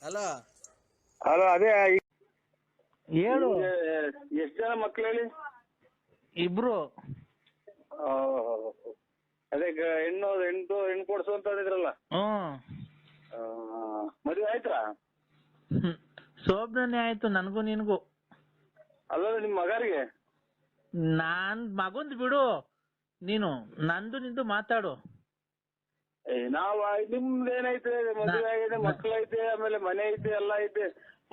Hello hello, ಅದೇ ಹೇಳು. ಎಷ್ಟು ಜನ ಮಕ್ಳು ಹೇಳಿ? ಇಬ್ರು. ಅದೇ ಹೆಣ್ಣು ಕೊಡ್ಸು ಅಂತ ಹೇಳಿದ್ರಲ್ಲ. ಮದುವೆ ಆಯ್ತಾ? ಶೋಭನೆ ಆಯ್ತು ನನಗೂ ನಿನ್ಗೂ. ಅಲ್ಲ ನಿಮ್ ಮಗಾರಿಗೆ? ನಾನ್ ಮಗಂದ್ ಬಿಡು, ನೀನು ನಂದು ನಿಂದು ಮಾತಾಡು. ನಾವು ನಿಮ್ದೇನೈತೆ, ಮದುವೆ ಆಗಿದೆ, ಮಕ್ಳು ಐತೆ, ಆಮೇಲೆ ಮನೆ ಐತೆ, ಎಲ್ಲ ಐತೆ.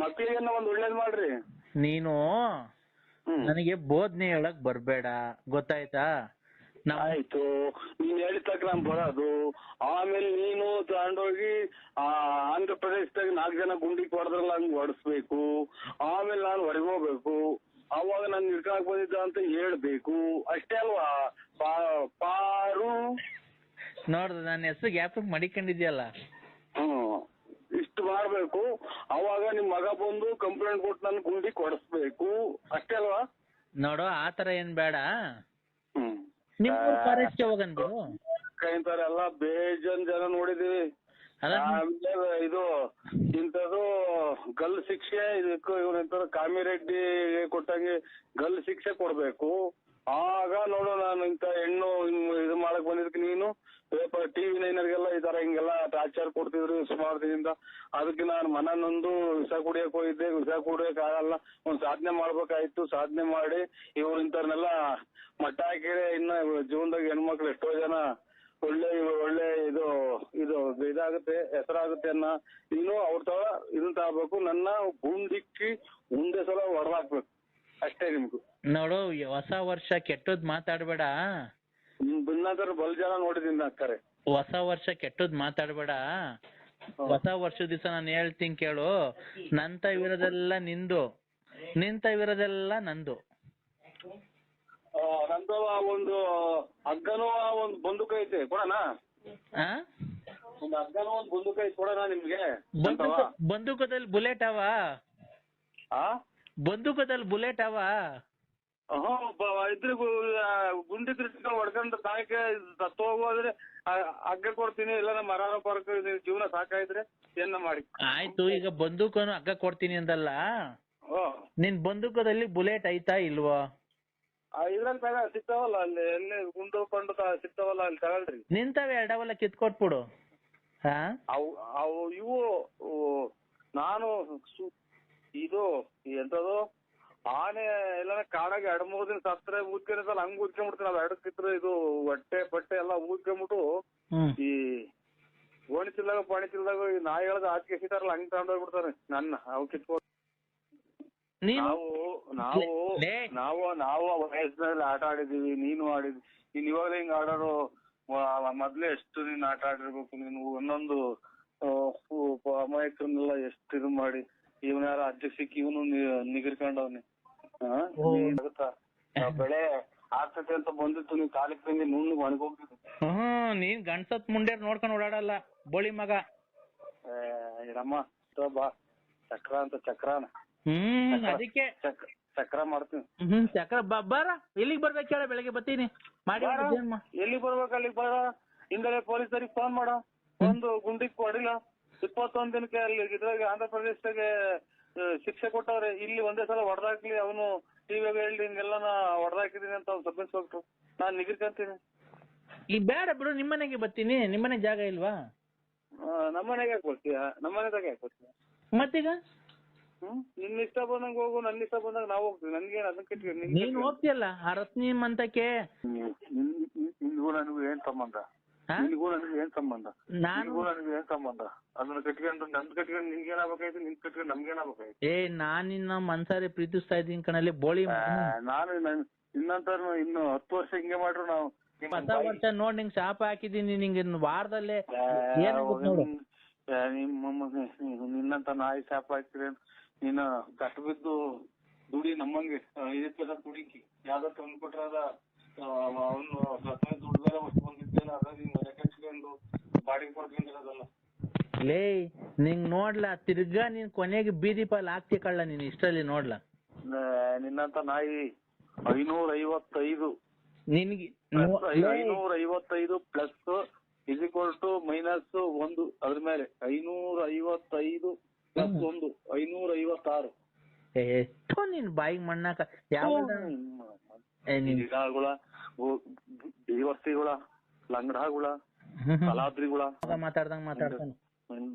ಮಕ್ಳಿಗೆ ಒಂದ್ ಒಳ್ಳೇದ್ ಮಾಡ್ರಿ. ನೀನು ನನಗೆ ಬೋಧನೆ ಹೇಳಕ್ ಬರ್ಬೇಡ, ಗೊತ್ತಾಯ್ತಾ? ಆಯ್ತು, ನೀನ್ ಹೇಳಿದ ತಕ್ಕ ನಾನ್ ಬರೋದು. ಆಮೇಲೆ ನೀನು ತಗೊಂಡೋಗಿ ಆಂಧ್ರ ಪ್ರದೇಶದಾಗ 4 ಜನ ಗುಂಡಿ ಹೊಡೆದ್ರಲ್ಲ, ಹಂಗ್ ಹೊಡಿಸ್ಬೇಕು. ಆಮೇಲೆ ನಾನು ಹೊರಗೆ ಹೋಗ್ಬೇಕು. ಅವಾಗ ನಾನು ನಿಡ್ಕೊಳಕ್ ಬಂದಿದ್ದ ಅಂತ ಹೇಳ್ಬೇಕು. ಅಷ್ಟೇ ಅಲ್ವಾ ಪಾರು? ನೋಡ್ದು ನನ್ನ ಹೆಸರು ಗ್ಯಾಪ್ ಮಡಿಕೊಂಡಿದ್ಯಲ್ಲ. ಇಷ್ಟು ಮಾಡ್ಬೇಕು. ಅವಾಗ ನಿಮ್ ಮಗ ಬಂದು ಕಂಪ್ಲೇಂಟ್ ಕೊಟ್ಟು ನನ್ ಗುಂಡಿ ಕೊಡಿಸ್ಬೇಕು. ಅಷ್ಟೇ ಅಲ್ವಾ? ನೋಡು, ಆತರ ಏನ್ ಬೇಡ. ನಿಮ್ ಫಾರೆಸ್ಟ್ ಹೋಗನ್ ಬಿಡು. ಇಂಥವ್ರ ಎಲ್ಲ ಬೇಜನ್ ಜನ ನೋಡಿದೀವಿ. ಇದು ಇಂಥದ್ದು ಗಲ್ ಶಿಕ್ಷೆ, ಇದಕ್ಕೂ ಇವ್ರ ಕಾಮಿರೆಡ್ಡಿ ಕೊಟ್ಟಂಗೆ ಗಲ್ ಶಿಕ್ಷೆ ಕೊಡ್ಬೇಕು. ಆಗ ನೋಡು, ನಾನು ಇಂಥ ಹೆಣ್ಣು ಇದು ಮಾಡಕ್ ಬಂದಿದ್ದಕ್ಕೆ ನೀನು ಪೇಪರ್ TV9 ಈ ತರ ಹಿಂಗೆಲ್ಲ ಟಾರ್ಚರ್ ಕೊಡ್ತಿದ್ರು ಸುಮಾರು ದಿನದಿಂದ. ಅದಕ್ಕೆ ನಾನು ಮನನೊಂದು ವಿಷ ಕುಡಿಯಕ್ ಹೋಗಿದ್ದೆ. ವಿಷ ಕುಡಿಯಕ್ ಆಗಲ್ಲ, ಒಂದ್ ಸಾಧನೆ ಮಾಡ್ಬೇಕಾಯ್ತು. ಸಾಧನೆ ಮಾಡಿ ಇವ್ರು ಇಂಥವ್ರನ್ನೆಲ್ಲ ಮಟ್ಟ ಹಾಕಿದ್ರೆ ಇನ್ನ ಜೀವನದಾಗ ಹೆಣ್ಮಕ್ಳು ಎಷ್ಟೋ ಜನ ಒಳ್ಳೆ ಇದಾಗುತ್ತೆ, ಹೆಸರಾಗುತ್ತೆ ಅನ್ನ. ನೀನು ಅವ್ರ ತರ ಇದನ್ನ ತಗೋಬೇಕು. ನನ್ನ ಗುಂಡಿಕ್ಕಿ ಮುಂದೆ ಸಲ ಹೊಡೆದಾಕ್ಬೇಕು. ಅಷ್ಟೇ ನಿಮ್ಗೂ. ನೋಡು, ಹೊಸ ವರ್ಷ ಕೆಟ್ಟದ್ ಮಾತಾಡ್ಬೇಡ. ನಿಮ್ ಬಿನ್ನಾದ್ರ ಬಲ್ ಜನ ನೋಡಿದೀನಿ ಅಕ್ಕರೆ. ಹೊಸ ವರ್ಷ ಕೆಟ್ಟದ್ ಮಾತಾಡ್ಬೇಡ. ಹೊಸ ವರ್ಷದ ದಿವಸ ನಾನು ಹೇಳ್ತೀನಿ ಕೇಳು. ನಂತವಿರೋದೆಲ್ಲ ನಿಂದು, ನಿಂತವಿರೋದೆಲ್ಲ ನಂದು. ನಂದು ಒಂದು ಹಗ್ಗನೂ ಒಂದು ಬಂದೂಕ ಐತೆ, ಕೊಡೋಣ? ಒಂದು ಹಗ್ಗನೂ ಒಂದು ಬಂದೂಕ ಐತೆ, ಕೊಡೋಣ ನಿಮ್ಗೆ? ಬಂದೂಕದಲ್ಲಿ ಬುಲೆಟ್ ಅವ? ಬಂದೂಕದಲ್ಲಿ ಬುಲೆಟ್ ಅವ? ಇದ್ರ ಗುಂಡಿ ಕೃಷ್ಣ ಹೊಡ್ಕೊಂಡು ತಾಯಕ್ಕೆ ಸತ್ತು ಹೋಗೋದ್ರೆ ಹಗ್ಗ ಕೊಡ್ತೀನಿ. ಇಲ್ಲ ನಮ್ಮ ಮರಾನ ಪರಕ ಜೀವನ ಸಾಕಾಯ್ದ್ರೆ ಏನ ಮಾಡಿ. ಆಯ್ತು, ಈಗ ಬಂದೂಕನು ಹಗ್ಗ ಕೊಡ್ತೀನಿ ಅಂದಲ್ಲ. ನಿನ್ ಬಂದೂಕದಲ್ಲಿ ಬುಲೆಟ್ ಐತಾ ಇಲ್ವಾ? ಇದ್ರಲ್ಲಿ ಸಿಗ್ತಾವಲ್ಲ, ಅಲ್ಲಿ ಎಲ್ಲಿ ಗುಂಡು ಪಂಡು ಸಿಗ್ತಾವಲ್ಲ, ಅಲ್ಲಿ ತಗೊಳ್ರಿ. ನಿಂತವೆ ಎರಡವಲ್ಲ, ಕಿತ್ಕೊಟ್ಬಿಡು. ಅವು ಇವು ನಾನು ಇದು ಎಂತದು ಆನೆ ಎಲ್ಲ ಕಾಡಾಗ 2-3 ದಿನ ಸತ್ರೆ ಊದ್ಕೊಂಡಿರ್ತಲ್ಲ, ಹಂಗ್ ಊದ್ಕೊಂಡ್ಬಿಡ್ತೀನಿ. ಅದು ಎಡಕ್ಕಿದ್ರೆ ಇದು ಹೊಟ್ಟೆ ಪಟ್ಟೆ ಎಲ್ಲ ಊದ್ಕೊಂಡ್ಬಿಟ್ಟು ಈ ಗೋಣಿಚಿಲ್ದಾಗ ಪಾಣಿಚಿಲ್ದಾಗ ಈ ನಾಯಿಗಳದ ಆಚೆ ಸಿಗ್ತಾರಲ್ಲ, ಹಂಗ್ ತಗೊಂಡೋಗ್ಬಿಡ್ತಾರೆ ನನ್ನ. ಅವು ಕಿತ್ಕೊಂಡು ನಾವು ವಯಸ್ಸಿನಲ್ಲಿ ಆಟ ಆಡಿದೀವಿ, ನೀನು ಆಡಿದ್ವಿ. ನೀನ್ ಇವಾಗ ಹಿಂಗ್ ಆಡೋರು ಮೊದ್ಲೇ ಎಷ್ಟು ನೀನ್ ಆಟ ಆಡಿರ್ಬೇಕು. ನೀನು ಒಂದೊಂದು ಅಮಾಯಕರನ್ನೆಲ್ಲ ಎಷ್ಟು ಇದು ಮಾಡಿ ಇವನ್ ಯಾರ ಅಜ್ಜ ಸಿಕ್ಕಿ ಇವನು ನಿಗಿರ್ಕೊಂಡವ್ನಿ. ಬೆಳೆ ಆಗ್ತದೆ ಅಂತ ಬಂದಿತ್ತು, ನೀನ್ ಕಾಲಿಗೆ ತಂದಿ ನುಣ್ಣಗ್ ಒಣಗೋಗ್ತಿದ್ದೆ. ನೀನ್ ಗಂಡ್ಸತ್ ಮುಂಡೇರ್ ನೋಡ್ಕೊಂಡ್ ಓಡಾಡಲ್ಲ, ಬೋಳಿ ಮಗ. ಇರಮ್ಮ ಬಾ, ಚಕ್ರ ಅಂತ ಚಕ್ರಾನ. ಅದಕ್ಕೆ ಚಕ್ರ ಮಾಡ್ತೀನಿ. ಚಕ್ರ ಬರ. ಎಲ್ಲಿಗ್ ಬರ್ಬೇಕು ಹೇಳ? ಬೆಳಗ್ಗೆ ಬರ್ತೀನಿ. ಮಾಡಿ ಎಲ್ಲಿಗ್ ಬರ್ಬೇಕು ಅಲ್ಲಿಗ್ ಬರ. ಹಿಂದಲೇ ಪೊಲೀಸರಿಗೆ ಫೋನ್ ಮಾಡ. ಒಂದು ಗುಂಡಿಗೆ ಹೊಡಿಲ್ಲ. 21 ದಿನಕ್ಕೆ ಅಲ್ಲಿ ಇದ್ರಾಗ ಆಂಧ್ರ ಪ್ರದೇಶದಾಗೆ ಶಿಕ್ಷೆ ಕೊಟ್ಟವ್ರೆ. ಇಲ್ಲಿ ಒಂದೇ ಸಲ ಹೊಡೆದಾಕ್ಲಿ, ಅವನು ಟಿವಿಯಾಗ ಹೇಳಿ ಹಿಂಗೆಲ್ಲ ಹೊಡೆದಾಕಿದೀನಿ ಅಂತ ಅವ್ನು ಸಬ್ ಇನ್ಸ್ಪೆಕ್ಟ್ರು. ನಾನ್ ನಿಗಿರ್ಕಂತೀನಿ. ಈಗ ಬೇಡ ಬಿಡು, ನಿಮ್ಮನೆಗೆ ಬರ್ತೀನಿ. ನಿಮ್ಮನೆ ಜಾಗ ಇಲ್ವಾ? ನಮ್ಮನೆಗೆ ಯಾಕೆ ಬರ್ತೀಯ? ನಮ್ಮನೆದಾಗ ಯಾಕೆ ಬರ್ತೀಯ? ಮತ್ತೀಗ ನಿನ್ನ ಇಷ್ಟ ಬಂದಂಗ ಹೋಗು, ನನ್ನ ಇಷ್ಟ ಬಂದಾಗ ನಾವು ಹೋಗ್ತೀವಿ. ನನ್ಗೇನ್ ಅದನ್ನ ಕಟ್ಟಿ ನೀನ್ ಹೋಗ್ತಿಯಲ್ಲ ಆ ರತ್ನಿ ಮಂತಕ್ಕೆ. ನಿನ್ಗೂ ನನಗೂ ಏನ್ ಸಂಬಂಧ? ನಿನ್ಗೂ ನನಗೂ ಏನ್ ಸಂಬಂಧ? ನಿನ್ಗೂ ನನಗೂ ಏನ್ ಸಂಬಂಧ? ಅದನ್ನ ಕಟ್ಕೊಂಡು ನನ್ ಕಟ್ಕೊಂಡು ನಿನ್ಗೇನಾಗಬೇಕಾಯ್ತು, ನಿನ್ ಕಟ್ಕೊಂಡು ನಮ್ಗೇನಾಗಬೇಕಾಯ್ತು? ನಾನ್ ನಿನ್ನ ಮನ್ಸಾರಿ ಪ್ರೀತಿಸ್ತಾ ಇದ್ದೀನಿ ಕಣಲ್ಲಿ ಬೋಳಿ. ನಾನು ಇನ್ನಂತ ಇನ್ನು 10 ವರ್ಷ ಹಿಂಗೆ ಮಾಡ್ರು ನಾವು. ಹೊಸ ವರ್ಷ ನೋಡ್ ನಿಂಗ್ ಶಾಪ ಹಾಕಿದೀನಿ. ನಿಂಗೆ ವಾರದಲ್ಲೇ ನಿನ್ನಂತ ನಾಯಿ ಶಾಪ ಹಾಕ್ತೀರಿ. ನೀನು ಕಟ್ಟು ಬಿದ್ದು ದುಡಿ ನಮ್ಮಂಗೆ 5 ಪೈಸಾ ದುಡಿಕಿ ಯಾವ್ದೋ ತಂದು ಕೊಟ್ರದ ಅವನು ದುಡ್ಡು ಬೇರೆ ಹೊತ್ತು ಬಂದಿದ್ದೇನೆ. ಅದ ನೀನ್ ಮನೆ ಕಟ್ಕೊಂಡು ಬಾಡಿಗೆ ಕೊಡ್ಕೊಂಡಿರೋದಲ್ಲ. ಲೇ ನಿಂಗ್ ನೋಡ್ಲಾ, ತಿರ್ಗಾ ನೀನ್ ಕೊನೆಗೆ ಬೀದಿ ಪಾಲ್ ಹಾಕ್ತಿ ಕಳ್ಳ. ನೀನ್ ಇಷ್ಟರಲ್ಲಿ ನೋಡ್ಲಾ, ನಿನ್ನಂತ ನಾಯಿ 555 ನಿನ್ಗೆ 555 ಪ್ಲಸ್ -1 ಅದ್ರ ಮೇಲೆ 555 ಬಾಯಿಗೆ ಮಣ್ಣಾಕ ಯಾವ ಗಿಡಗಳ ದೇವರ್ತಿಗಳ ಲಂಗಡಗಳ ಕಲಾದ್ರಿಗಳ ಮಾತಾಡ್ದಂಗ್ ಮಾತಾಡ್ತಾನೆ.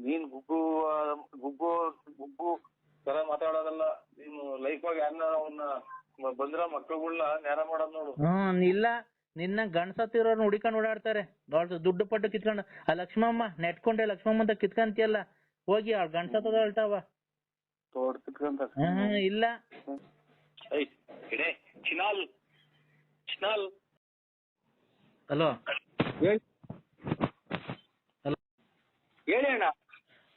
ನೀನ್ ಗುಗ್ಗು ಗುಗ್ಗು ತರ ಮಾತಾಡೋದಲ್ಲ. ನೀನು ಲೈಫ್ ಆಗಿ ಯಾರನ್ನ ಅವನ್ನ ಬಂದ್ರ ಮಕ್ಳುಗಳನ್ನ ನೇರ ಮಾಡೋದ್ ನೋಡು. ಇಲ್ಲ ನಿನ್ನ ಗಂಡ್ಸತ್ತಿರೋರ್ನ ಹುಡಿಕೊಂಡ್ ಓಡಾಡ್ತಾರೆ. ದುಡ್ಡು ಪಟ್ಟು ಕಿತ್ಕೊಂಡು ಆ ಲಕ್ಷ್ಮಮ್ಮ ನೆಟ್ಕೊಂಡೆ ಲಕ್ಷ್ಮಮ್ಮ ಅಂತ ಕಿತ್ಕಂತಿಯಲ್ಲ, ಹೋಗಿ ಅವ್ಳ ಗಂಡ್ಸತ್ತದ ಹೇಳ್ತಾವ. ಇಲ್ಲ ಹಲೋ ಹೇಳಿ ಅಣ್ಣ.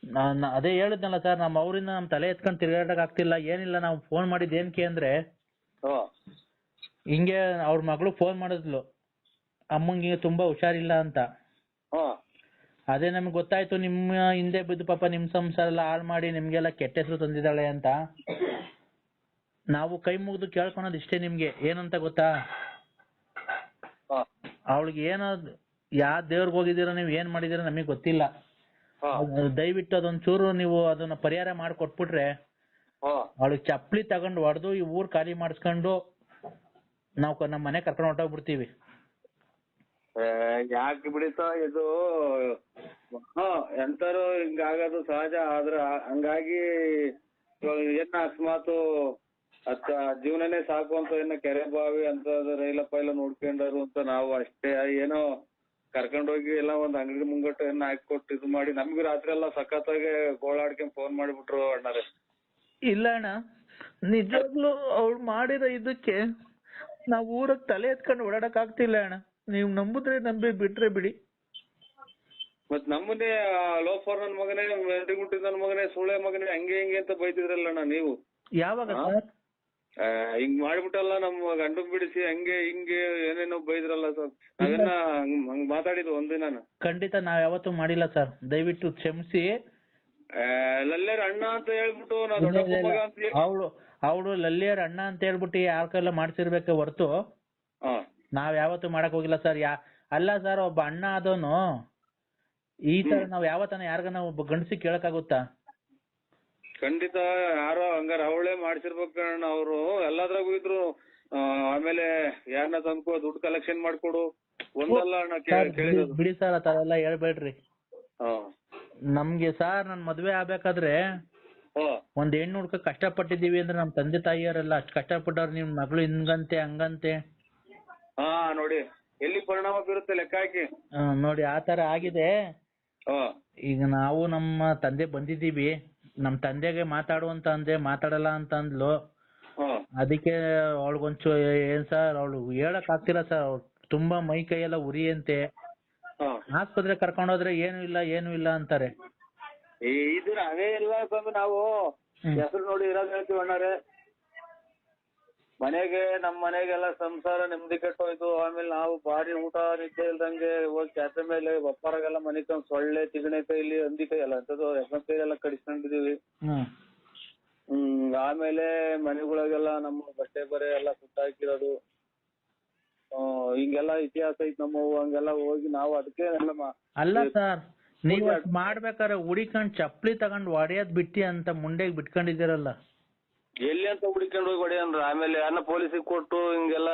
ನಾನು ಅದೇ ಹೇಳಿದ್ನಲ್ಲ ಸರ್, ನಮ್ಮ ಅವರಿಂದ ನಮ್ ತಲೆ ಎತ್ಕೊಂಡ್ ತಿರ್ಗಾಡಕ್ ಆಗ್ತಿಲ್ಲ. ಏನಿಲ್ಲ, ನಾವು ಫೋನ್ ಮಾಡಿದ್ ಏನಕ್ಕೆ ಅಂದ್ರೆ ಹಿಂಗೆ ಅವ್ರ ಮಗಳು ಫೋನ್ ಮಾಡಿದ್ಲು, ಅಮ್ಮಂಗೆ ತುಂಬಾ ಹುಷಾರಿಲ್ಲ ಅಂತ. ಅದೇ ನಮ್ಗೆ ಗೊತ್ತಾಯ್ತು ನಿಮ್ಮ ಹಿಂದೆ ಬಿದ್ದು ಪಾಪ ನಿಮ್ ಸಂಸಾರ ಎಲ್ಲ ಹಾಳು ಮಾಡಿ ನಿಮ್ಗೆಲ್ಲ ಕೆಟ್ಟ ಹೆಸರು ತಂದಿದ್ದಾಳೆ ಅಂತ. ನಾವು ಕೈ ಮುಗಿದು ಕೇಳ್ಕೊಳೋದು ಇಷ್ಟೇ ನಿಮ್ಗೆ. ಏನಂತ ಗೊತ್ತಾ, ಅವಳಿಗೆ ಏನೋ ಯಾವ ದೇವ್ರಿಗೆ ಹೋಗಿದ್ದೀರಾ, ನೀವು ಏನ್ ಮಾಡಿದೀರ ನಮಗೆ ಗೊತ್ತಿಲ್ಲ. ದಯವಿಟ್ಟು ಅದೊಂಚೂರು ನೀವು ಅದನ್ನ ಪರಿಹಾರ ಮಾಡಿಕೊಟ್ಬಿಟ್ರೆ ಅವಳಿಗೆ ಚಪ್ಪಲಿ ತಗೊಂಡು ಹೊಡೆದು ಈ ಊರ್ ಖಾಲಿ ಮಾಡಿಸ್ಕೊಂಡು ನಾವು ನಮ್ಮ ಮನೆ ಕರ್ಕೊಂಡು ಹೊರಟೋಗ್ಬಿಡ್ತೀವಿ. ಯಾಕೆ ಬಿಡಿತಾ ಇದು, ಎಂತಾರು ಹಿಂಗಾಗೋದು ಸಹಜ. ಆದ್ರ ಹಂಗಾಗಿ ಏನ ಅಕಸ್ಮಾತ್ ಜೀವನನೇ ಸಾಕು ಅಂತ ಏನ ಕೆರೆ ಬಾವಿ ಅಂತ ರೈಲ ಪೈಲ ನೋಡ್ಕೊಂಡರು ಅಂತ ನಾವು ಅಷ್ಟೇ. ಏನೋ ಕರ್ಕೊಂಡೋಗಿ ಎಲ್ಲ ಒಂದ್ ಅಂಗಡಿ ಮುಂಗಟ್ಟು ಏನ ಹಾಕೊಟ್ಟು ಇದು ಮಾಡಿ ನಮ್ಗೆ ರಾತ್ರಿ ಎಲ್ಲ ಸಖತ್ತಾಗಿ ಗೋಳಾಡ್ಕೊಂಡ್ ಫೋನ್ ಮಾಡಿಬಿಟ್ರು ಅಣ್ಣಾರೆ. ಇಲ್ಲ ಅಣ್ಣ, ನಿಜವಾಗ್ಲೂ ಅವ್ಳು ಮಾಡಿರೋ ಇದಕ್ಕೆ ನಾವು ಊರಾಗ ತಲೆ ಎತ್ಕೊಂಡು ಓಡಾಡಕ್ ಆಗ್ತಿಲ್ಲ ಅಣ್ಣ. ನೀವ್ ನಂಬುದ್ರೆ ನಂಬಿ, ಬಿಟ್ರೆ ಬಿಡಿ. ಮತ್ ನಮ್ಮನ್ನೇ ಲೋಫರ್ ನನ್ ಮಗನೇ, ಮೆಂಟಿಗುಟ್ಟಿ ನನ್ ಮಗನೇ, ಸುಳೆ ಮಗನೇ, ಹಂಗೆ ಹಿಂಗೆ ಅಂತ ಬೈತಿದ್ರಲ್ಲಣ್ಣ ನೀವು. ಯಾವಾಗ ಹಿಂಗ್ ಮಾಡ್ಬಿಟ್ಟಲ್ಲ ನಮ್ಮ ಗಂಡನ್ ಬಿಡಿಸಿ ಹಂಗೆ ಹಿಂಗೆ ಏನೇನೋ ಬೈದ್ರಲ್ಲ ಸರ್. ನಾವೆಲ್ಲ ಹಂಗ್ ಮಾತಾಡಿದ್ವು ಒಂದಿನ. ಖಂಡಿತ ನಾವ್ ಯಾವತ್ತೂ ಮಾಡಿಲ್ಲ ಸರ್, ದಯವಿಟ್ಟು ಕ್ಷಮಿಸಿ. ಲಲ್ಲೇರ್ ಅಣ್ಣ ಅಂತ ಹೇಳ್ಬಿಟ್ಟು ನಾ ದೊಡ್ಡಪ್ಪ ಮಗ ಅಂತ ಅವಳು ಲಲ್ಲೇರ್ ಅಣ್ಣ ಅಂತ ಹೇಳ್ಬಿಟ್ಟು ಯಾರ ಕೈಲ ಮಾಡ್ಸಿರ್ಬೇಕೆ ಹೊರ್ತು ನಾವ್ ಯಾವತ್ತೂ ಮಾಡಕ್ ಹೋಗಿಲ್ಲ ಸರ್. ಅಲ್ಲ ಸರ್, ಒಬ್ಬ ಅಣ್ಣ ಆದವನು ಈ ತರ ನಾವ್ ಯಾವತ್ತನ ಯಾರಿಗಾನ ಒಬ್ಬ ಗಂಡಸಿ ಕೇಳಕ್ಕಾಗುತ್ತಾ? ಖಂಡಿತ ಯಾರೋ ಹಂಗಾರ ಅವಳೇ ಮಾಡ್ಸಿರ್ಬೇಕಣ್ಣ. ಅವ್ರು ಎಲ್ಲಾದ್ರಾಗೂ ಇದ್ರು. ಆಮೇಲೆ ಯಾರನ್ನ ತಂದ್ಕೋ ದುಡ್ಡು ಕಲೆಕ್ಷನ್ ಮಾಡ್ಕೊಡು ಒಂದಲ್ಲ ಅಣ್ಣ ಕೇಳಿದ್ರು. ಬಿಡಿ ಸರ್, ಆ ತರ ಎಲ್ಲ ಹೇಳ್ಬೇಡ್ರಿ. ನಮ್ಗೆ ಸರ್ ನನ್ ಮದ್ವೆ ಆಗ್ಬೇಕಾದ್ರೆ ಒಂದ್ ಹೆಣ್ಣು ಹುಡ್ಕ ಕಷ್ಟಪಟ್ಟಿದೀವಿ ಅಂದ್ರೆ ನಮ್ ತಂದೆ ತಾಯಿಯರೆಲ್ಲ ಅಷ್ಟ್ ಕಷ್ಟಪಟ್ಟವ್ರು. ನಿಮ್ ಮಗಳು ಹಿಂಗಂತೆ ಹಂಗಂತೆ ನೋಡಿ ಎಲ್ಲಿ ಪರಿಣಾಮ ಬೀರುತ್ತೆ ಲೆಕ್ಕ ಹಾಕಿ. ನೋಡಿ ಆ ತರ ಆಗಿದೆ. ಈಗ ನಾವು ನಮ್ಮ ತಂದೆ ಬಂದಿದೀವಿ, ನಮ್ ತಂದೆಗೆ ಮಾತಾಡು ಅಂತ ಅಂದೆ, ಮಾತಾಡಲ್ಲ ಅಂತ ಅಂದ್ಲು. ಅದಕ್ಕೆ ಅವಳಿಗೊಂಚು ಏನ್ ಸರ್, ಅವಳು ಹೇಳಕ್ ಆಗ್ತಿಲ್ಲ ಸರ್. ಅವ್ಳು ತುಂಬಾ ಮೈ ಕೈ ಎಲ್ಲ ಉರಿಯಂತೆ. ಆಸ್ಪತ್ರೆ ಕರ್ಕೊಂಡೋದ್ರೆ ಏನು ಇಲ್ಲ ಅಂತಾರೆ. ಇದ್ರ ಅವೇ ಇಲ್ಲ ತಂದು ನಾವು ಹೆಸರು ನೋಡಿ ಇರೋದ್ ಹೇಳ್ತೀವಿ ಅಣ್ಣಾರೆ. ಮನೆಗೆ ನಮ್ ಮನೆಗೆಲ್ಲ ಸಂಸಾರ ನೆಮ್ಮದಿ ಕೆಟ್ಟೋಯ್ತು. ಆಮೇಲೆ ನಾವು ಭಾರಿ ಊಟ ನಿದ್ದೆ ಇಲ್ದಂಗೆ ಹೋಗಿ ಕ್ಯಾಸೆ ಮೇಲೆ ಒಪ್ಪರಾಗೆಲ್ಲ ಮನಿಕೊಂಡ್ ಸೊಳ್ಳೆ ತಿಗಣೆ ಕೈಲಿ ಹಂದಿ ಕೈ ಎಲ್ಲ ಅಂತದ್ದು ಎಫ್ ಕೈ ಎಲ್ಲ ಕಡಿಸ್ಕೊಂಡಿದೀವಿ. ಆಮೇಲೆ ಮನೆಗಳಿಗೆಲ್ಲ ನಮ್ಮ ಬಟ್ಟೆ ಬರೆ ಎಲ್ಲ ಸುಟ್ಟಾಕಿರೋದು ಹಿಂಗೆಲ್ಲ ಇತಿಹಾಸ ಐತ್ ನಮ್ಮವು. ಹಂಗೆಲ್ಲ ಹೋಗಿ ನಾವು ಅದಕ್ಕೆ ಅಲ್ಲ ಸರ್, ನೀವ್ ಮಾಡ್ಬೇಕಾದ್ರೆ ಹುಡಿಕೊಂಡ್ ಚಪ್ಲಿ ತಗೊಂಡ್ ಹೊಡೆಯೋದ್ ಬಿಟ್ಟಿ ಅಂತ ಮುಂಡೆಗ್ ಬಿಟ್ಕೊಂಡಿದ್ದೀರಲ್ಲ. ಎಲ್ಲಿ ಅಂತ ಹುಡಿಕೊಂಡು ಹೋಗಿ ಹೊಡೆ ಅಂದ್ರ ಆಮೇಲೆ ಯಾರನ್ನ ಪೊಲೀಸಿಗೆ ಕೊಟ್ಟು ಹಿಂಗೆಲ್ಲ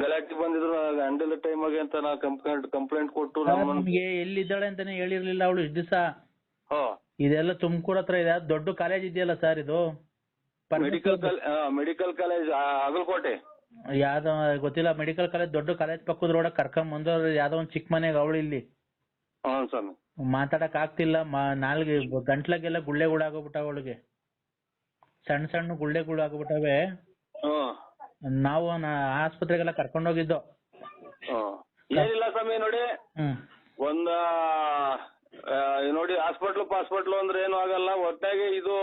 ಗಲಾಟೆ ಬಂದಿದ್ರು ಗಂಡದ ಟೈಮಾಗೆ ಅಂತ ನಾ ಕಂಪ್ಲೇಂಟ್ ಕೊಟ್ಟು ನಮ್ಗೆ ಎಲ್ಲಿದ್ದಾಳೆ ಅಂತಾನೆ ಹೇಳಿರ್ಲಿಲ್ಲ ಅವಳು ಇಷ್ಟ ದಿವಸ. ಇದೆಲ್ಲ ತುಮಕೂರು ಹತ್ರ ಇದೆ, ದೊಡ್ಡ ಕಾಲೇಜ್ ಇದೆಯಲ್ಲ ಸರ್ ಇದು, ಮೆಡಿಕಲ್ ಕಾಲೇಜ್ ಅಗಲಕೋಟೆ. ಯಾವ್ದೋ ಗೊತ್ತಿಲ್ಲ, ಮೆಡಿಕಲ್ ಕಾಲೇಜ್ ದೊಡ್ಡ ಕಾಲೇಜ್ ಪಕ್ಕದ ರೋಡ ಕರ್ಕೊಂಡ್ ಬಂದವ್ರು ಯಾವ್ದೋ ಒಂದ್ ಚಿಕ್ಕ ಮನೆಗೆ ಅವಳು ಇಲ್ಲಿ ಮಾತಾಡಕ್ ಆಗ್ತಿಲ್ಲ. ನಾಲ್ಗೆ ಗಂಟ್ಲಾಗೆಲ್ಲ ಗುಳ್ಳೆಗಳಾಗೋಗ್ಬಿಟ್ಟಾವ ಅವಳಿಗೆ, ಸಣ್ಣ ಸಣ್ಣ ಗುಳ್ಳೆಗಳು ಆಗ್ಬಿಟ್ಟವೆ. ನಾವು ಆಸ್ಪತ್ರೆಗೆಲ್ಲ ಕರ್ಕೊಂಡೋಗಿದ್ದು. ಏನಿಲ್ಲ ಸ್ವಾಮಿ ನೋಡಿ, ನೋಡಿ ಹಾಸ್ಪಿಟ್ಲು ಅಂದ್ರೆ ಏನು ಆಗಲ್ಲ. ಒಟ್ಟಾಗಿ ಇದು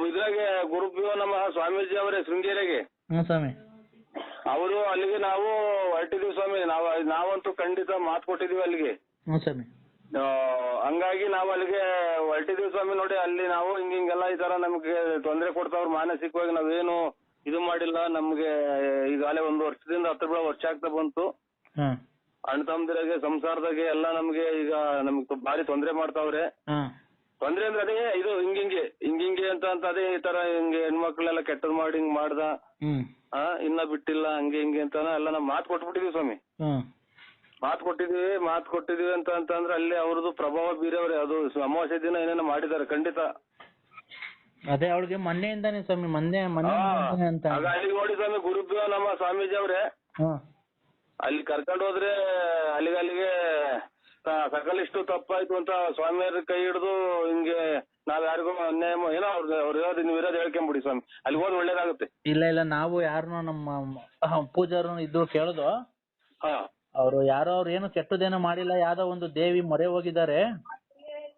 ಇದ್ರಾಗೆ ಗುರುಪ್ರಿಯೋ ನಮ್ಮ ಸ್ವಾಮೀಜಿ ಅವರೇ ಶೃಂಗೇರಿಗೆ ಸ್ವಾಮಿ, ಅವರು ಅಲ್ಲಿಗೆ ನಾವು ಹೊರಟಿದೀವಿ ಸ್ವಾಮಿ. ನಾವಂತೂ ಖಂಡಿತ ಮಾತು ಕೊಟ್ಟಿದೀವಿ ಅಲ್ಲಿಗೆ. ಹಂಗಾಗಿ ನಾವು ಅಲ್ಲಿಗೆ ಹೊರಟಿದೀವಿ ಸ್ವಾಮಿ. ನೋಡಿ ಅಲ್ಲಿ ನಾವು ಹಿಂಗೆಲ್ಲ ಈ ತರ ನಮ್ಗೆ ತೊಂದರೆ ಕೊಡ್ತಾವ್ರು ಮಾನಸಿಕವಾಗಿ. ನಾವೇನು ಇದು ಮಾಡಿಲ್ಲ. ನಮ್ಗೆ ಈಗಾಗಲೇ 1 ವರ್ಷದಿಂದ 10 ವರ್ಷ ಆಗ್ತಾ ಬಂತು. ಅಣ್ಣ ತಮ್ಮದಿರಾಗೆ ಸಂಸಾರದಾಗೆ ಎಲ್ಲ ನಮ್ಗೆ ಈಗ ನಮ್ಗೆ ಭಾರಿ ತೊಂದರೆ ಮಾಡ್ತಾವ್ರೆ. ತೊಂದ್ರೆ ಅಂದ್ರೆ ಅದೇ ಇದು ಹಿಂಗಿಂಗೆ ಅಂತ ಅದೇ ಈ ತರ ಹಿಂಗೆ ಹೆಣ್ಮಕ್ಳೆಲ್ಲ ಕೆಟ್ಟದ್ ಮಾಡಿ ಹಿಂಗ್ ಮಾಡ್ದ ಇನ್ನ ಬಿಟ್ಟಿಲ್ಲ ಹಂಗೆ ಹಿಂಗೆ ಅಂತ ಎಲ್ಲ ನಾವು ಮಾತು ಕೊಟ್ಬಿಟ್ಟಿದೀವಿ ಸ್ವಾಮಿ. ಮಾತು ಕೊಟ್ಟಿದೀವಿ ಅಂತಂದ್ರೆ ಅಲ್ಲಿ ಅವ್ರದ್ದು ಪ್ರಭಾವ ಬೀರವ್ರೆ. ಅದು ಅಮಾವಾಸ್ಯೆ ದಿನ ಏನೇನೋ ಮಾಡಿದ್ದಾರೆ ಖಂಡಿತ. ಅದೇ ಅವಳಿಗೆ ಮೊನ್ನೆಯಿಂದಾನೆ ಸ್ವಾಮಿ ಮೊನ್ನೆ ಅಂತ ಅಲ್ಲಿ ನೋಡಿ ಸ್ವಾಮಿ ಗುರುಬ್ಯ ನಮ್ಮ ಸ್ವಾಮೀಜಿ ಅವ್ರೆ ಅಲ್ಲಿ ಕರ್ಕೊಂಡು ಹೋದ್ರೆ ಅಲ್ಲಿಗೆ ಸಕಲಿಷ್ಟು ತಪ್ಪಾಯ್ತು ಅಂತ ಸ್ವಾಮಿಯವ್ರ ಕೈ ಹಿಡಿದು ಹಿಂಗೆ ನಾವ್ ಯಾರಿಗೂ ಅನ್ಯಾಯ ಏನೋ ಅವ್ರು ಇರೋದು ನೀವು ಇರೋದು ಹೇಳ್ಕೊಂಬಿಡಿ ಸ್ವಾಮಿ, ಅಲ್ಲಿ ಹೋದ್ ಒಳ್ಳೇದಾಗುತ್ತೆ. ಇಲ್ಲ ನಾವು ಯಾರನ್ನೋ ನಮ್ಮ ಪೂಜಾರು ಇದ್ರು ಕೇಳುದು, ಅವ್ರು ಯಾರೋ ಅವ್ರು ಏನು ಕೆಟ್ಟದೇನೋ ಮಾಡಿಲ್ಲ, ಯಾವ್ದೋ ಒಂದು ದೇವಿ ಮೊರೆ ಹೋಗಿದ್ದಾರೆ.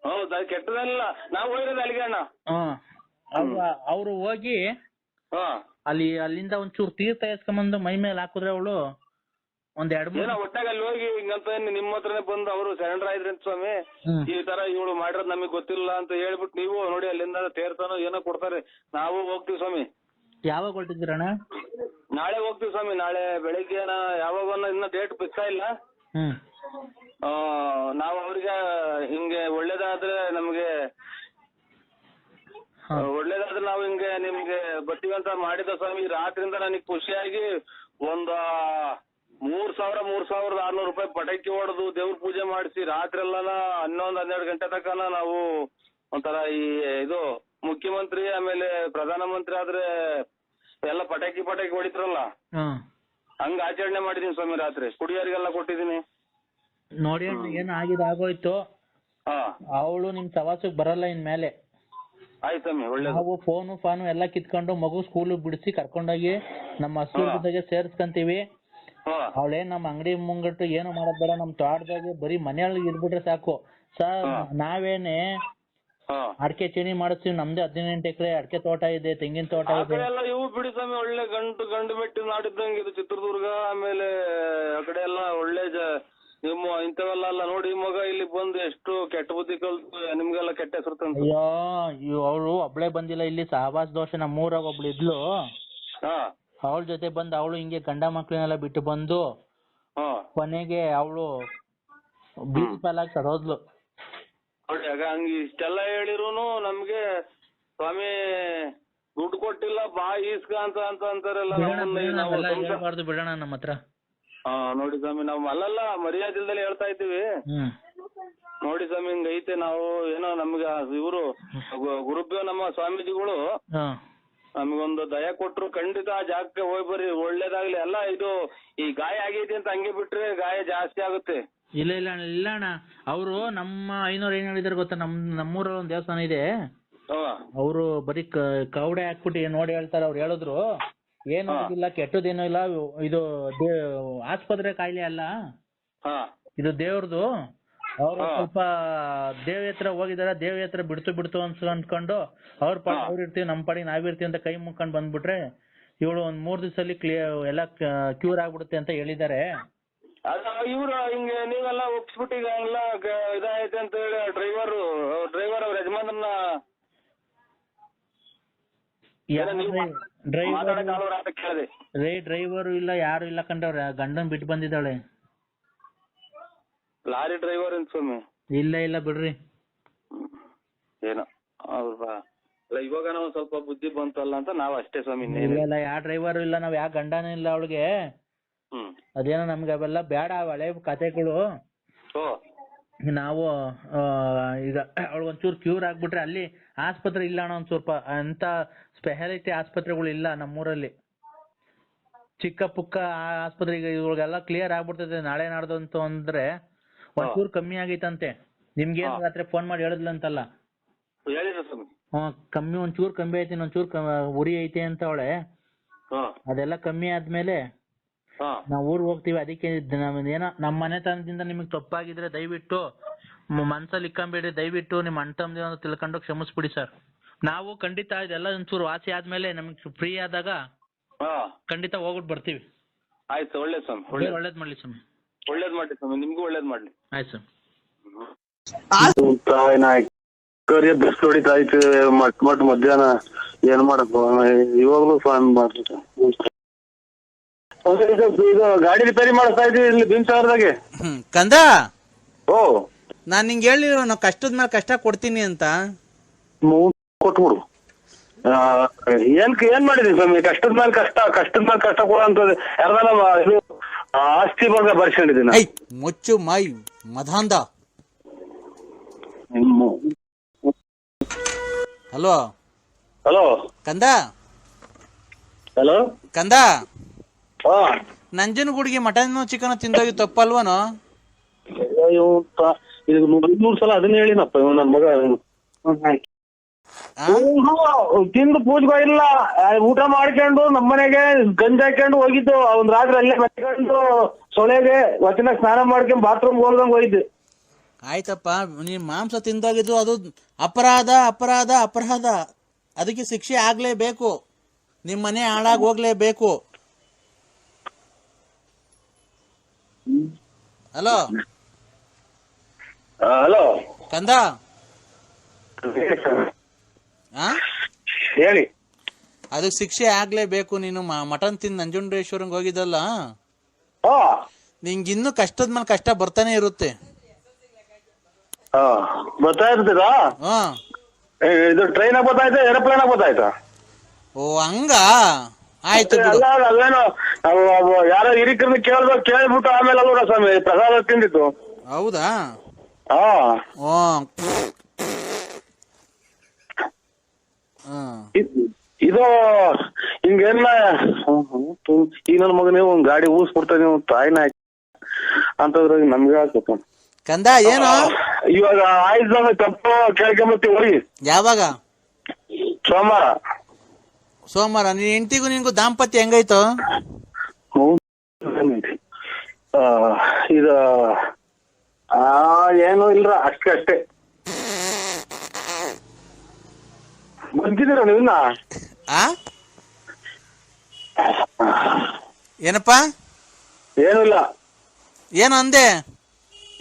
ಹೌದು ಅದು ಕೆಟ್ಟದಲ್ಲ, ನಾವು ಹೋಗಿರೋದು ಅಲ್ಲಿಗೆ ಅಣ್ಣ. ಅವ್ರು ಹೋಗಿ ಅಲ್ಲಿಂದ ಒಂಚೂರು ತೀರ್ಥ ಎಸ್ಕೊಂಬಂದು ಮೈ ಮೇಲೆ ಹಾಕಿದ್ರೆ ಅವಳು ಒಂದ್ 2-3 ಒಟ್ಟಾಗ ಅಲ್ಲಿ ಹೋಗಿ ಹಿಂಗಂತ ನಿಮ್ಮ ಹತ್ರನೇ ಬಂದು ಅವರು ಸರೆಂಡರ್ ಆಯ್ದ್ರಿ ಅಂತ ಸ್ವಾಮಿ, ಈ ತರ ಇವಳು ಮಾಡಿರೋದು ನಮಗ್ ಗೊತ್ತಿಲ್ಲ ಅಂತ ಹೇಳ್ಬಿಟ್ಟು ನೀವು ನೋಡಿ ಅಲ್ಲಿಂದ ತೀರ್ಥನೋ ಏನೋ ಕೊಡ್ತಾರೆ, ನಾವು ಹೋಗ್ತೀವಿ ಸ್ವಾಮಿ. ಯಾವಾಗ ಹೊರಟಿದ್ದೀರಣ್ಣ? ನಾಳೆ ಹೋಗ್ತೀವಿ ಸ್ವಾಮಿ, ನಾಳೆ ಬೆಳಿಗ್ಗೆ ಯಾವಾಗ ಇನ್ನ ಡೇಟ್ ಫಿಕ್ಸ್ ಇಲ್ಲ. ನಾವು ಅವ್ರಿಗೆ ಹಿಂಗೆ ಒಳ್ಳೇದಾದ್ರೆ ನಾವು ಹಿಂಗೆ ನಿಮ್ಗೆ ಬರ್ತೀವಿ ಅಂತ ಮಾಡಿದ ಸ್ವಾಮಿ. ರಾತ್ರಿಯಿಂದ ನನಗೆ ಖುಷಿಯಾಗಿ ಒಂದು 3,600 ರೂಪಾಯಿ ಪಟಾಕಿ ಹೊಡೆದು ದೇವ್ರ ಪೂಜೆ ಮಾಡಿಸಿ ರಾತ್ರಿ ಎಲ್ಲ 11-12 ಗಂಟೆ ತನಕ ನಾವು ಒಂಥರ ಇದು ಮುಖ್ಯಮಂತ್ರಿ ಆಮೇಲೆ ಪ್ರಧಾನ ಮಂತ್ರಿ ಆದ್ರೆ ಎಲ್ಲ ಪಟಾಕಿ ಹೊಡಿತಾರಲ್ಲ ಹಂಗ ಆಚರಣೆ ಮಾಡಿದೀನಿ ಸ್ವಾಮಿ. ರಾತ್ರಿ ಕುಡಿಯೋರಿಗೆಲ್ಲ ಕೊಟ್ಟಿದೀನಿ. ನೋಡಿ ಏನು ಆಗೋಯ್ತು. ಅವಳು ನಿಮ್ ಸವಾಸಕ್ ಬರಲ್ಲ ಇನ್ಮೇಲೆ. ಆಯ್ತು ಸ್ವಾಮಿ, ಒಳ್ಳೆ. ನಾವು ಫೋನು ಎಲ್ಲ ಕಿತ್ಕೊಂಡು ಮಗು ಸ್ಕೂಲ್ ಬಿಡಿಸಿ ಕರ್ಕೊಂಡೋಗಿ ನಮ್ಮ ಹಸು ಸೇರ್ಸ್ಕಂತೀವಿ. ಅವಳೇನ್ ನಮ್ಮ ಅಂಗಡಿ ಮುಂಗಟ್ಟು ಏನು ಮಾಡೋದ್ ಬೇಡ, ನಮ್ ತೋಟದಾಗೆ ಬರೀ ಮನೆಯೊಳಗೆ ಇದ್ಬಿಟ್ರೆ ಸಾಕು. ನಾವೇನೆ ಅಡಿಕೆ ಚೀನಿ ಮಾಡಿಸ್ತೀವಿ, ನಮ್ದೇ 18 ಎಕರೆ ಅಡಿಕೆ ತೋಟ ಇದೆ, ತೆಂಗಿನ ತೋಟ ಇದೆ. ಇವು ಬಿಡಿ ಸ್ವಾಮಿ, ಒಳ್ಳೆ ಗಂಡು ಮೆಟ್ಟಿ ನಾಡಿದ್ದಂಗೆ ಇದು ಚಿತ್ರದುರ್ಗ ಆಮೇಲೆ ಆ ಕಡೆ ಎಲ್ಲ ಒಳ್ಳೆ ನಿಮ್ಮ ಇಂಥವೆಲ್ಲ ಅಲ್ಲ ನೋಡಿ. ಮಗ ಇಲ್ಲಿ ಬಂದು ಎಷ್ಟು ಕೆಟ್ಟ ಬುದ್ಧಿ ಕಲ್ತು ನಿಮ್ಗೆಲ್ಲ ಕೆಟ್ಟ ಹೆಸರು ತಂತು. ಅಯ್ಯೋ ಅವಳು ಒಬ್ಳೆ ಬಂದಿಲ್ಲ, ಇಲ್ಲಿ ಸಹವಾಸ ದೋಷ ನಮ್ಮೂರಾಗ ಒಬ್ಳು ಇದ್ಲು, ಅವಳ ಜೊತೆ ಬಂದು ಅವಳು ಹಿಂಗೆ ಗಂಡ ಮಕ್ಳನ್ನೆಲ್ಲ ಬಿಟ್ಟು ಬಂದು ಕೊನೆಗೆ ಅವಳು ಬೀದಿ ಪಾಲಾಗಿ ಸರೋದ್ಲು. ನೋಡಿ ಆಗ ಹಂಗ ಇಷ್ಟೆಲ್ಲ ಹೇಳಿರುನು ನಮ್ಗೆ ಸ್ವಾಮಿ ದುಡ್ಡು ಕೊಟ್ಟಿಲ್ಲ ಬಾ ಈಸ್ಕ ಅಂತ ಅಂತಾರಲ್ಲ. ಹೇಳ್ಬಾರ್ದು ಬಿಡೋಣ ನಮ್ಮ ಹತ್ರ. ನೋಡಿ ಸ್ವಾಮಿ, ನಾವು ಅಲ್ಲಲ್ಲ ಮರ್ಯಾದಿಲ್ದಲ್ಲಿ ಹೇಳ್ತಾ ಇದ್ದೀವಿ. ನೋಡಿ ಸ್ವಾಮಿ ಹಿಂಗೈತೆ, ನಾವು ಏನೋ ನಮ್ಗೆ ಇವರು ಗುರುಬ್ಯೋ ನಮ್ಮ ಸ್ವಾಮೀಜಿಗಳು ನಮಗೊಂದು ದಯ ಕೊಟ್ರು. ಖಂಡಿತ ಆ ಜಾಗಕ್ಕೆ ಹೋಗಿ ಬರ್ರಿ, ಒಳ್ಳೇದಾಗ್ಲಿ. ಅಲ್ಲ ಇದು ಈ ಗಾಯ ಆಗೈತಿ ಅಂತ ಹಂಗೆ ಬಿಟ್ರೆ ಗಾಯ ಜಾಸ್ತಿ ಆಗುತ್ತೆ. ಇಲ್ಲ ಅಣ್ಣ, ಅವರು ನಮ್ಮ ಐನೂರು ಏನ್ ಹೇಳಿದಾರೆ ಗೊತ್ತಾ, ನಮ್ಮೂರಲ್ಲಿ ಒಂದು ದೇವಸ್ಥಾನ ಇದೆ, ಅವರು ಬರೀ ಕವಡೆ ಹಾಕ್ಬಿಟ್ಟು ನೋಡಿ ಹೇಳ್ತಾರೆ. ಅವ್ರು ಹೇಳಿದ್ರು ಏನು ಇಲ್ಲ, ಕೆಟ್ಟದೇನೂ ಇಲ್ಲ, ಇದು ಆಸ್ಪತ್ರೆ ಕಾಯಿಲೆ ಅಲ್ಲ, ಇದು ದೇವ್ರದು. ಅವ್ರು ಸ್ವಲ್ಪ ದೇವಿ ಹತ್ರ ಹೋಗಿದಾರ, ದೇವಿ ಹತ್ರ ಬಿಡ್ತು ಅನ್ಸ್ಕೊಂಡು ಅವ್ರ ಪಾಡಿ ಅವ್ರು ಇರ್ತೀವಿ, ನಮ್ಮ ಪಾಡಿ ನಾವಿರ್ತೀವಿ ಅಂತ ಕೈ ಮುಕ್ಕೊಂಡು ಬಂದ್ಬಿಟ್ರೆ ಇವಳು ಒಂದ್ 3 ದಿವಸದಲ್ಲಿ ಎಲ್ಲ ಕ್ಯೂರ್ ಆಗ್ಬಿಡುತ್ತೆ ಅಂತ ಹೇಳಿದ್ದಾರೆ. ಇವ್ರು ಹಿಂಗೆ ನೀವೆಲ್ಲ ಒಪ್ಸ್ಬಿಟ್ಟು ಈಗ ಎಲ್ಲ ಇದಾಯ್ತು ಅಂತ ಹೇಳಿ ಡ್ರೈವರ್ ಅವ್ರ ಯಜಮಾನನ್ನ ಡ್ರೈವರ್ ಇಲ್ಲ, ಯಾರು ಇಲ್ಲ ಕಂಡವ್ರೆ, ಗಂಡನ್ ಬಿಟ್ಟು ಬಂದಿದ್ದಾಳೆ. ಲಾರಿ ಡ್ರೈವರ್ ಅಂತ ಸ್ವಾಮಿ? ಇಲ್ಲ ಬಿಡ್ರಿ. ಏನೋ ಇವಾಗ ಒಂದ್ ಸ್ವಲ್ಪ ಬುದ್ಧಿ ಬಂತಲ್ಲ ಅಂತ ನಾವ್ ಅಷ್ಟೇ ಸ್ವಾಮಿ. ಇಲ್ಲ ಯಾವ ಡ್ರೈವರ್ ಇಲ್ಲ, ನಾವ್ ಯಾವ ಗಂಡನೂ ಇಲ್ಲ ಅವಳಿಗೆ. ಅದೇನೋ ನಮ್ಗೆ ಅವೆಲ್ಲ ಬೇಡ, ಹಳೆ ಕತೆಗಳು. ನಾವು ಈಗ ಅವಳಿಗೊಂಚೂರು ಕ್ಯೂರ್ ಆಗ್ಬಿಟ್ರೆ, ಅಲ್ಲಿ ಆಸ್ಪತ್ರೆ ಇಲ್ಲ ಅಣ್ಣ, ಒಂದ್ ಸ್ವಲ್ಪ ಅಂತ ಸ್ಪೆಷಾಲಿಟಿ ಆಸ್ಪತ್ರೆಗಳು ಇಲ್ಲ ನಮ್ಮೂರಲ್ಲಿ. ಚಿಕ್ಕ ಪುಕ್ಕ ಆಸ್ಪತ್ರೆಗೆ ಇವ್ರಿಗೆಲ್ಲ ಕ್ಲಿಯರ್ ಆಗ್ಬಿಡ್ತದೆ ನಾಳೆ ನಾಡ್ದು ಅಂತ ಅಂದ್ರೆ. ಒಂಚೂರು ಕಮ್ಮಿ ಆಗೈತಂತೆ, ನಿಮ್ಗೇನು ರಾತ್ರಿ ಫೋನ್ ಮಾಡಿ ಹೇಳಿದ್ಲಂತಲ್ಲ? ಕಮ್ಮಿ, ಒಂಚೂರು ಕಮ್ಮಿ ಐತಿ, ಒಂಚೂರು ಉರಿ ಐತೆ ಅಂತ ಅವಳೆ. ಅದೆಲ್ಲ ಕಮ್ಮಿ ಆದ್ಮೇಲೆ ನಾವ್ ಊರ್ಗ್ ಹೋಗ್ತೀವಿ. ಅದಕ್ಕೆ ಏನೋ ನಮ್ಮ ಮನೆತನದಿಂದ ನಿಮಗ್ ತಪ್ಪಾಗಿದ್ರೆ ದಯವಿಟ್ಟು ಮನ್ಸಲ್ಲಿ ಇಕ್ಕೊಂಬೇಡಿ, ದಯವಿಟ್ಟು ನಿಮ್ಮ ಅಣ್ಣ ತಮ್ಮದಿ ಅಂತ ತಿಳ್ಕೊಂಡು ಕ್ಷಮಿಸ್ಬಿಡಿ ಸರ್. ನಾವು ಖಂಡಿತ ಇದೆಲ್ಲ ಒಂಚೂರು ವಾಸಿ ಆದ್ಮೇಲೆ ನಮಗ್ ಫ್ರೀ ಆದಾಗ ಖಂಡಿತ ಹೋಗ್ಬಿಟ್ಟು ಬರ್ತೀವಿ. ಆಯ್ತು, ಒಳ್ಳೇದ್ ಸ್ವಾಮಿ, ಒಳ್ಳೇದ್ ಮಾಡ್ಲಿ ಸ್ವಾಮಿ, ಒಳ್ಳೇದ್ ಮಾಡ್ಲಿ ಸ್ವಾಮಿ, ನಿಮ್ಗೂ ಒಳ್ಳೇದ್ ಮಾಡ್ಲಿ. ಆಯ್ತು ಸ್ವಾಮಿ. ಬೆಸ್ಟ್ ಹೊಡಿತಾ ಇತ್ತು ಮಟ್ ಮಧ್ಯಾಹ್ನ ಏನ್ ಮಾಡಪ್ಪ, ಇವಾಗ್ಲೂ ಸ್ವಾಮಿ ಮಾಡ್ತಾರೆ. ಇದು ಗಾಡಿ ರಿಪೇರಿ ಮಾಡಿಸ್ತಾ ಇದ್ದೀವಿ ಇಲ್ಲಿ ಭೀಮಸಾಗರದಾಗೆ. ಕಂದ, ಓ ನಾನ್ ನಿಂಗೆ ಹೇಳಿರೋ ನಾವು ಕಷ್ಟದ ಮೇಲೆ ಕಷ್ಟ ಕೊಡ್ತೀನಿ ಅಂತ. ಕೊಟ್ಬಿಡು. ಏನ್ ಮಾಡಿದೀನಿ ಸ್ವಾಮಿ? ಕಷ್ಟದ ಮೇಲೆ ಕಷ್ಟ ಕೊಡೋಂಥದ್ದು ಯಾರ್ದಾನ ಇದು ಆಸ್ತಿ ಬಗ್ಗೆ ಬರ್ಸ್ಕೊಂಡಿದ್ದೀನಿ. ಮುಚ್ಚು ಮೈ ಮಧಾಂಧ. ಹಲೋ ಹಲೋ ಕಂದ. ಹಲೋ ಕಂದ, ನಂಜನಗೂಡಿಗೆ ಮಟನ್ ಚಿಕನ್ ತಿಂದೋಗಿ ತಪ್ಪಲ್ವನೋ? ಇದು 500 ಸಲ ಅದನ್ನ ಹೇಳಿನಪ್ಪ ನನ್ನ ಮಗ. ತಿಂದು ಪೂಜೆಗೂ ಇಲ್ಲ, ಊಟ ಮಾಡ್ಕೊಂಡು ನಮ್ಮನೆಗೆ ಗಂಜಿ ಹಾಕೊಂಡು ಹೋಗಿದ್ದು. ಒಂದ್ ರಾತ್ರಿ ಅಲ್ಲೇ ಮತ್ಕೊಂಡು ಸೊಳೆಗೆ ಒತ್ತಿನ ಸ್ನಾನ ಮಾಡ್ಕೊಂಡು ಬಾತ್ರೂಮ್ ಹೋಗ್ದಂಗ್ ಹೋಗಿದ್ದು. ಆಯ್ತಪ್ಪ, ನೀನ್ ಮಾಂಸ ತಿಂದೋಗಿದ್ದು ಅದು ಅಪರಾಧ ಅಪರಾಧ ಅಪರಾಧ. ಅದಕ್ಕೆ ಶಿಕ್ಷೆ ಆಗ್ಲೇಬೇಕು. ನಿಮ್ ಮನೆ ಹಾಳಾಗಿ ಹೋಗ್ಲೇಬೇಕು. ಹಲೋ ಹಲೋ ಕಂದ, ಹೇಳಿ. ಅದಕ್ಕೆ ಶಿಕ್ಷೆ ಆಗ್ಲೇಬೇಕು. ನೀನು ಮಟನ್ ತಿಂದು ನಂಜುಂಡೇಶ್ವರಂಗ್ ಹೋಗಿದ್ದಲ್ಲ, ನಿಂಗಿನ್ನು ಕಷ್ಟದ ಮೇಲೆ ಕಷ್ಟ ಬರ್ತಾನೆ ಇರುತ್ತೆ. ಬರ್ತಾ ಇರ್ತದಾ? ಇದು ಟ್ರೈನ್ ಆಗಿ ಗೊತ್ತಾಯ್ತಾ, ಏರೋಪ್ಲೇನ್ ಆಗಿ ಗೊತ್ತಾಯ್ತಾ? ಓ ಹಂಗ ಆಯ್ತು. ಅಲ್ಲೇನೋ ಯಾರೋ ಹಿರಿಕರನ್ನ ಕೇಳ್ಬಿಟ್ಟು ಆಮೇಲೆ ಅಲ್ವ ಸ್ವಾಮಿ ಪ್ರಸಾದ ತಿಂದಿತ್ತು. ಹೌದಾ? ಇದು ಹಿಂಗೇನ ಈಗ ನನ್ನ ಮಗನೇ ಒಂದ್ ಗಾಡಿ ಊಸ್ಬಿಡ್ತಾನೆ, ತಾಯಿನ ಅಂತಂದ್ರೆ ನಮ್ಗೆ ಆಗ್ಬೇಕು ಕಂದ. ಏನು ಇವಾಗ ಆಯ್ತು ತಪ್ಪು ಕೇಳ್ಕೊಂಬತ್ತೀವಿ. ಹೋಗಿ ಯಾವಾಗ? ಸೋಮವಾರ. ನಿನ್ ಹೆಂಡತಿಗೂ ನಿನ್ಗೂ ದಾಂಪತ್ಯ ಹೆಂಗಾಯ್ತು? ಇದು ಏನು ಇಲ್ರ, ಅಷ್ಟೇ. ಬಂದಿದ್ದೀರ ನೀವನ್ನ? ಏನಪ್ಪ? ಏನು ಇಲ್ಲ. ಏನು ಅಂದೆ?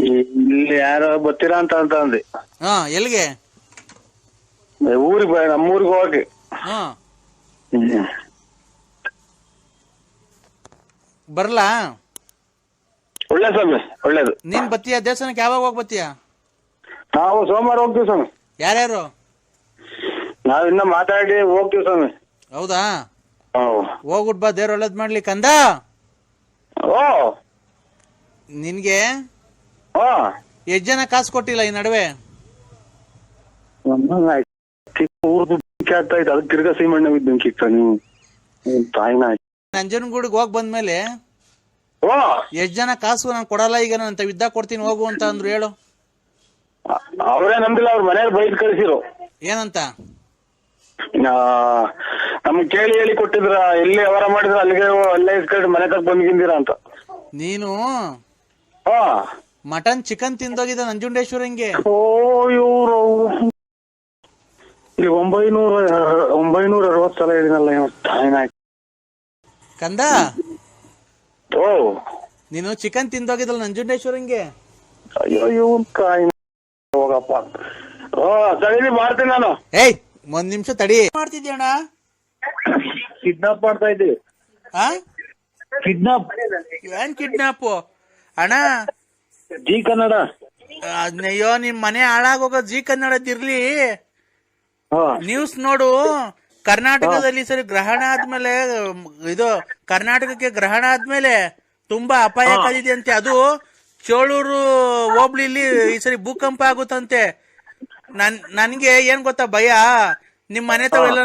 ಇಲ್ಲಿ ಯಾರೋ ಬರ್ತೀರಾ ಅಂತ ಅಂದೆ. ಎಲ್ಲಿಗೆ? ಊರಿಗೆ, ನಮ್ಮೂರಿಗೆ ಹೋಗಿ. ಬರ್ಲಾ? ಒಳ್ಳೆ ಸ್ವಾಮಿ, ಒಳ್ಳೇದು. ನೀನ್ ಬತ್ತೀಯ ದೇವಸ್ಥಾನಕ್ಕೆ? ಯಾವಾಗ ಹೋಗಿ ಬತ್ತೀಯ? ನಾವು ಸೋಮವಾರ ಹೋಗ್ತೀವಿ ಸ್ವಾಮಿ. ಯಾರ್ಯಾರು? ನಾವಿನ್ನ ಮಾತಾಡಿ ಹೋಗ್ತೀವಿ ಸ್ವಾಮಿ. ಹೌದಾ? ಹೋಗ್ಬಿಟ್ ಬಾ, ದೇವ್ರ ಒಳ್ಳೇದ್ ಮಾಡ್ಲಿ ಕಂದ. ನಿನ್ಗೆ ಎಷ್ಟ್ ಜನ ಕಾಸು ಕೊಟ್ಟಿಲ್ಲ ಈ ನಡುವೆ? ಅದಕ್ಕೆ ತಿರ್ಗಾ ಸೀಮಣ್ಣ ಬೆಂಕಿ ನೀವು ತಾಯಿನ. ನಂಜನಗೂಡಿಗೆ ಹೋಗ್ ಬಂದ್ಮೇಲೆ ಎಷ್ಟ್ ಜನ ಕಾಸು ನಾನು ಕೊಡಲ್ಲ, ಈಗ ನಾನು ವಿದ್ದ ಕೊಡ್ತೀನಿ ಹೋಗು ಅಂತ ಅಂದ್ರು. ಹೇಳು. ಅವರೇ ನಂಬಿಲ್ಲ, ಅವ್ರ ಮನೇಲಿ ಬೈದ್ ಕಳಿಸಿರು. ಏನಂತ? ನಮ್ಗೆ ಕೇಳಿ ಹೇಳಿ ಕೊಟ್ಟಿದ್ರ, ಎಲ್ಲಿ ಅವರ ಮಾಡಿದ್ರ ಅಲ್ಲೇ ಇಸ್ಕೊಂಡು ಮನೆ ತಗ ಬಂದ್ಗಿಂದಿರ ಅಂತ. ನೀನು ಮಟನ್ ಚಿಕನ್ ತಿಂದೋಗಿದ್ದ ನಂಜುಂಡೇಶ್ವರಂಗೆ. ಇವ್ರು 960 ಸಲ ಹೇಳಿನಲ್ಲ ಕಂದ. ನೀನು ಚಿಕನ್ ತಿಂದೋಗಿದ್ದಲ್ಲ ನಂಜುಂಡೇಶ್ವರಂಗೆ. ಅಯ್ಯೋ ಹೋಗಪ್ಪ. ಸರಿ ಮಾಡ್ತೀನಿ ನಾನು. ಒಂದ್ ನಿಮಿಷ ತಡಿ. ಮಾಡ್ತಿದ್ಯಣ್ಣ? ಕಿಡ್ನಾಪ್ ಮಾಡ್ತಾ ಇದ್ದೀವಿ. ಕಿಡ್ನಾಪ್? ಏನ್ ಕಿಡ್ನಾಪ್ ಅಣ್ಣ? ಜಿ ಕನ್ನಡ. ಅಯ್ಯೋ, ನಿಮ್ ಮನೆ ಹಾಳಾಗೋಗ ಜಿ ಕನ್ನಡದಿರ್ಲಿ. ನ್ಯೂಸ್ ನೋಡು. ಕರ್ನಾಟಕದಲ್ಲಿ ಸರಿ ಗ್ರಹಣ ಆದ್ಮೇಲೆ, ಇದು ಕರ್ನಾಟಕಕ್ಕೆ ಗ್ರಹಣ ಆದ್ಮೇಲೆ ತುಂಬಾ ಅಪಾಯ ಕಾದಿದೆ ಅಂತೆ. ಅದು ಚೋಳೂರು ಹೋಬ್ಳಿಲಿ ಈ ಸರಿ ಭೂಕಂಪ ಆಗುತ್ತಂತೆ. ನನ್ಗೆ ಏನ್ ಗೊತ್ತಾ ಭಯ, ನಿಮ್ ಮನೆ ತಾವೆಲ್ಲ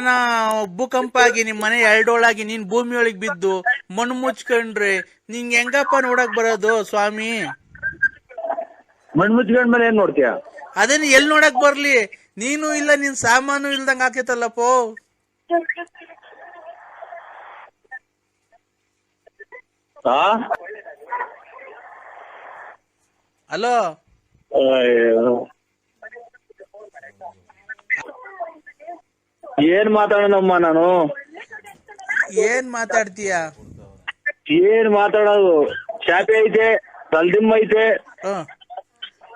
ಭೂಕಂಪ ಆಗಿ ನಿಮ್ ಮನೆ ಎರಡೋಳಾಗಿ ನೀನ್ ಭೂಮಿಯೊಳಗ್ ಬಿದ್ದು ಮಣ್ಣು ಮುಚ್ಕೊಂಡ್ರೆ ನಿಂಗೆ ಹೆಂಗಪ್ಪ ನೋಡಕ್ ಬರೋದು ಸ್ವಾಮಿ? ಮಣ್ಣು ಮುಚ್ಕೊಂಡ್ ಮೇಲೆ ಏನ್ ನೋಡ್ತೀಯ? ಅದೇನು ಎಲ್ ನೋಡಕ್ ಬರ್ಲಿ? ನೀನು ಇಲ್ಲ, ನಿನ್ ಸಾಮಾನು ಇಲ್ದಂಗ ಆಕೇತಲ್ಲಪ್ಪೋ. ಹಲೋ, ಏನ್ ಮಾತಾಡೋಣಮ್ಮ ನಾನು? ಏನ್ ಮಾತಾಡ್ತೀಯ? ಏನ್ ಮಾತಾಡೋದು? ಚಾಪೆ ಐತೆ, ತಲ್ದಿಮ್ಮ ಐತೆ,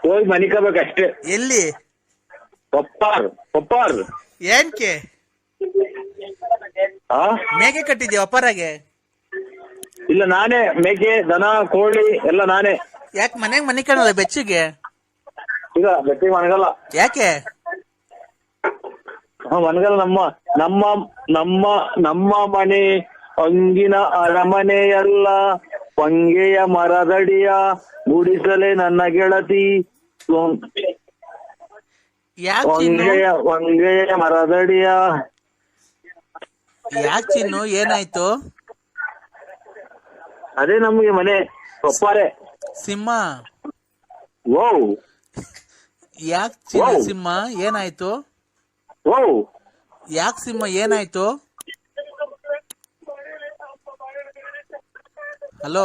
ಹೋಗಿ ಮನಿಕಬೇಕಷ್ಟೇ. ಎಲ್ಲಿ? ಪಪ್ಪಾರ್. ಏನ್ಕೆ ಮೇಕೆ ಕಟ್ಟಿದ್ಯಾ ಒಪ್ಪರಾಗೆ? ಇಲ್ಲ, ನಾನೇ ಮೇಕೆ, ದನ, ಕೋಳಿ ಎಲ್ಲ ನಾನೇ. ಯಾಕೆ ಮನೆಗ್ ಮನಿ ಕಾಣಲ್ಲ ಬೆಚ್ಚಿಗೆ? ಈಗ ಗಟ್ಟಿ ಮನಗಲ್ಲ. ಯಾಕೆ? ಮನಗಲ್ಲ. ನಮ್ಮ ಮನೆ ಅಂಗಿನ ಅರಮನೆಯಲ್ಲ, ಹೊಂಗೆಯ ಮರದಡಿಯ ಗುಡಿಸಲೇ ನನ್ನ ಗೆಳತಿ. ಹೊಂಗೆಯ ಮರದಡಿಯ. ಯಾಕೆ ಚಿನ್ನು, ಏನಾಯ್ತು? ಅದೇ ನಮ್ಗೆ ಮನೆ ಒಪ್ಪಾರೆ. ಸಿಂಹ ಓ ಯಾಕೆ ಚಿನ್ನು? ಸಿಂಹ ಏನಾಯ್ತು? ಓ ಯಾಕೆ ಸಿಂಹ ಏನಾಯ್ತು? ಹಲೋ